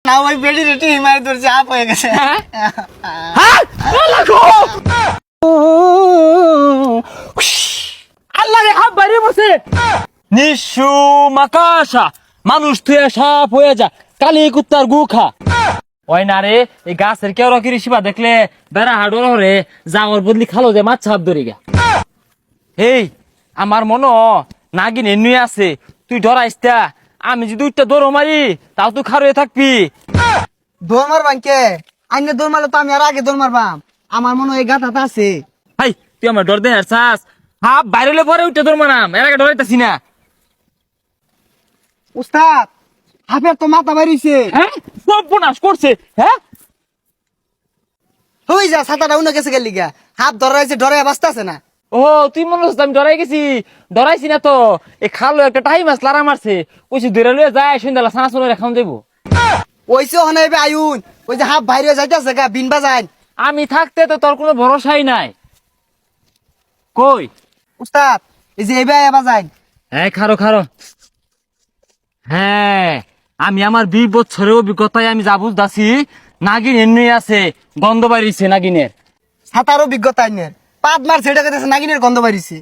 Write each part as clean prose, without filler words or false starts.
না ওই বেডি রেটি হিমায় তোর চাপ হয়ে গেছে। হ্যাঁ লাগো আল্লাহ রে হাত বাইরে বসে নিশু মাকাশা মানুষ তুই সাপ হয়ে যা কালি কুত্তার গু খা ওই না রে এই গাছের কেউ রকি ঋষিবা দেখলে বেড়া হাডর হরে জাঙর বদলি খালো যে মাছ ছাপ ধরি গা। এই আমার মনো নাগিন এনুই আছে তুই ডরাইস তা আমি যদি দুইটা দৌড় মারি তাও তুই খারুয়ে থাকবি। দৌড় মারবাম কে আইনে দৌড় মারলে তো আমি আর আগে দৌড় মারবাম। আমার মনে হয় এই গাথাটা আছে। হাই তুই আমার ডর দে হারছাস হাফ বাইরে পরে উঠতে দৌড় মারাম এর আগে ডরাইতাছি না। উস্তাদ হাফের তো মাথা বাড়িছে। হ্যাঁ সব বোনাস করছে। হ্যাঁ হই যা ছাতাটা উনে গেছে গেলি গা হাফ ধরাইছে ডরে বাঁচতে আছে না। ও তুই মনে হচ্ছে আমি ডরাই গেছি ডরাইছি না তো এই খালো একটা টাইম মাছ লারা মারছে কইছি দূরে লয়ে যায় সন্ধ্যাবেলা ছানা চলে খাওয়া যাবো। ওইসে হনে আইউন ওই যে হাফ বাইরে যাইতেছে গা বিন বাজাইন। আমি থাকতে তো তোর কোনো ভরসাই নাই। কই উস্তাদ এই যে এবার বাজাইন। হ্যাঁ খারো খারো। হ্যাঁ আমি আমার 20 বছরের অভিজ্ঞতায় আমি যা বুঝতাছি নাগিন এমনি আছে গন্ধ বাড়িছে নাগিনের। ছাতার অভিজ্ঞতা আইনের পাত মার ছেড়ে গেছে নাগিনের গন্ধ বাড়িছে।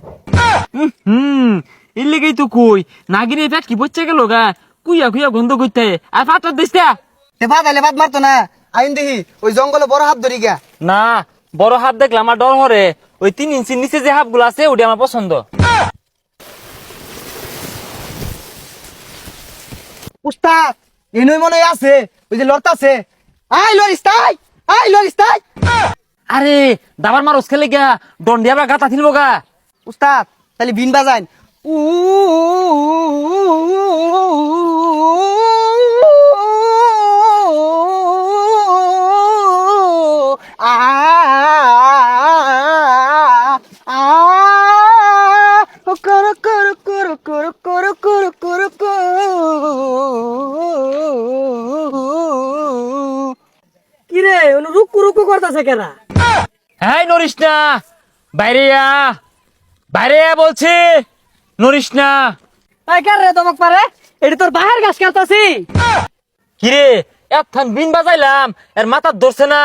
এর লেগেই তো কই নাগিনের পেট কি বচ্ছে গেল গা কুইয়া কুইয়া গন্ধ করতে আর পাথর দিস তে ভাত আইলে ভাত মারতো না আইন দেখি ওই জঙ্গলে বড় হাত ধরি গা। না বড় হাত দেখলে আমার ডর হরে ওই 3 ইঞ্চির নিচে যে হাফ গুলো আছে ওটা আমার পছন্দ। উস্তাদ এনই মনে হয় আছে ওই যে লড়তাছে। আই লরিস তাই আই লরিস তাই। আরে দাবার মারস খেলে গা দন্ডিয়া বা গাতা থিলবো গা। উস্তাদ তাহলে বিন বাজাইন। উ আ আ কর কর কর কর কর কর কর কি রে রুকু রুকু করতেছে কেনা? হ্যাঁ নরিস না বাইরে বাইরে বলছি নরিস না। এই কার রে দমক পারে এটি তোর বাহার গাছ কাটতাছি। কিরে একখান বিন বাজাইলাম এর মাথা ধরছে না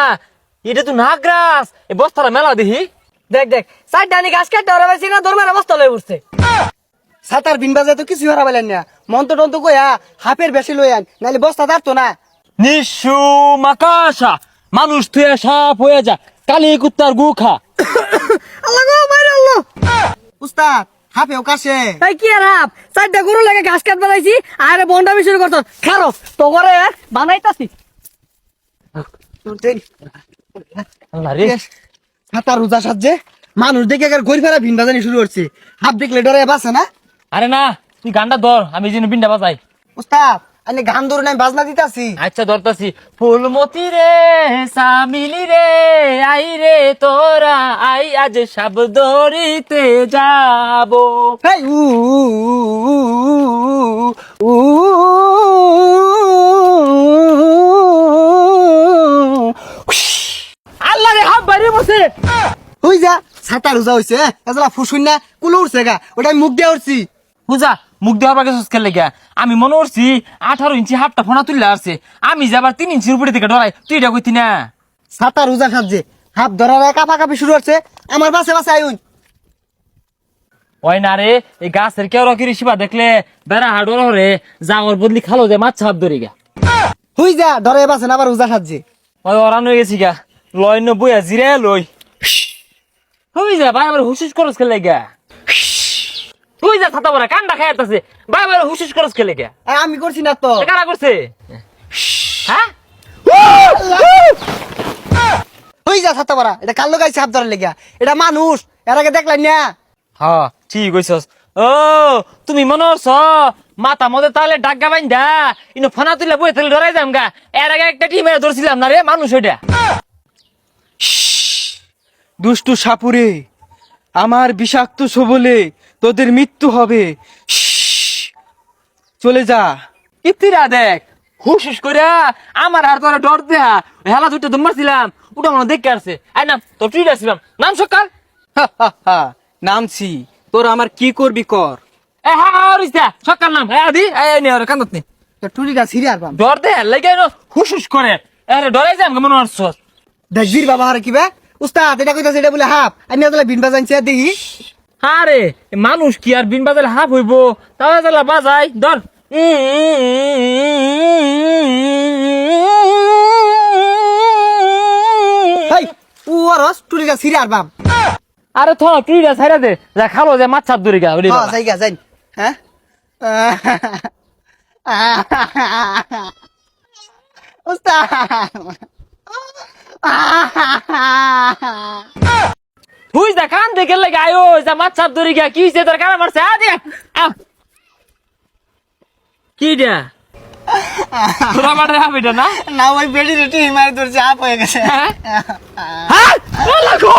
এটা তো নাগরাস এই বস্তাটা মেলা দেখি। দেখ দেখ সাইড ডানি গাছ কাটতে ওরা বেশি না দরমার অবস্থা লয়ে উঠছে। সাতার বিন বাজায় তো কিছু হারা পাইলেন না মন্ত্র টন্ত্র কইয়া হাফের বেশি লই আন নাহলে বস্তা দাঁড়তো না। নিশু মাকাশা মানুষ তুই সাপ হয়ে যা কালি কুত্তার গু খা। আল্লাহ গো মাইরে আল্লাহ। উস্তাদ হাফেও কাশে। এই কি আর হাফ সাইডটা গরু লাগে ঘাস কাট বানাইছি আর বন্ডামি শুরু করছ খারো তো করে বানাইতাছি। আল্লাহ রে সাতার রোজা সাজে মানুষ দেখে ঘুরে ফেরা ভিন বাজানি শুরু করছে হাফ দেখলে ডরে বাসে না। আরে না তুই গানটা ধর আমি যেন বিনটা বাজাই। উস্তাদ আমি গান ধরে নাই বাজনা দিতাছি। আচ্ছা ধরতাছি ফুলমতি রে সামিলি রে আই রে তোরা আই আজ সব দরিতে যাবো। হেই উ উ আল্লাহ রে হাত বাইরে বসে হই যা ছাতা রোজা হইছে এজলা ফুসুন না কুলো উঠছে গা ওটা আমি মুখ দিয়ে উঠছি। পূজা মুখ দেওয়ার বাকি খেলে গা আমি মনে করছি 18 ইঞ্চি হাফটা ফোনা তুললে আসছে আমি যাবার 3 ইঞ্চির উপরে থেকে ডরাই তুই এটা কইতি না। ছাতা রোজা সাজে হাফ ধরার কাপাকাপি শুরু হচ্ছে আমার বাসে বাসে আইন। ওই না রে এই গাছের কেউ রকি ঋষিবা দেখলে বেড়া হাডর হরে জাঙর বদলি খালো যে মাছ ছাপ ধরি গা। হই যা ধরে বাসে না আবার রোজা সাজে। ওই অরান হয়ে গেছি গা লয় ন বইয়া জিরে লই হই যা ভাই আবার হুসুস করস খেলে গা তুই যা ছাতা বড় কান্ডা খাই আসতেছে ভাই আবার হুসুস করস খেলে গা। আমি করছি না তো। কারা করছে হ্যাঁ হই যা ছাতা বড়া এটা কাল লাগাইছে হাফ ধরার লেগা এটা মানুষ এর আগে দেখলেন না। হ্যাঁ ঠিক কইছস। ও তুমি মনে হচ্ছ মাথা মধ্যে তাহলে ডাক্কা বাইন্দা ইনো ফানা তুলে বই তাহলে ডরাই যাম গা এর আগে একটা টিমে ধরছিলাম না রে মানুষ ওইটা। দুষ্টু সাপুরে আমার বিষাক্ত সবলে তোদের মৃত্যু হবে। চলে যা। ইতিরা দেখ হুস করে আমার আর তোরা ডর দেয়া হেলা দুটো দম মারছিলাম ওটা মনে দেখে আসছে আই নাম তোর টুইট আসছিলাম নাম সকাল নামছি তোর আমার কি করবি কর। এ হ্যাঁ সকাল নাম হ্যাঁ দি এই নে আর কান্দত নে টুরিটা ছিঁড়ে আর পাম। ডর দে লাগে হুস করে আরে ডরাই যাম মনে হচ্ছে দেখবির বাবা হারে কিবা উস্তাদ এটা কইতাছে এটা বলে হাফ আমি আসলে বিন বাজাইছে দেখি আরে মানুষ কি আর বিন বাজালে হাফ হইব তাহলে বাজাই ধর হাই ও রস টুরিটা সিরে আর বাম আরে থ তুই ছাইরা দে যা খালো যে মাছ ছাপ ধরে গা হ্যাঁ যাইগা যাই হ্যাঁ উস্তাদ তুই যা কান দেখে লাগে আয়ো যা মাছ ছাপ ধরে গা কি হইছে তোর কানা মারছে আ দে কি দিয়া তোরা মারে হবে না না ওই বেডি রেটি মারি তোর চাপ হয়ে গেছে হ্যাঁ লাগো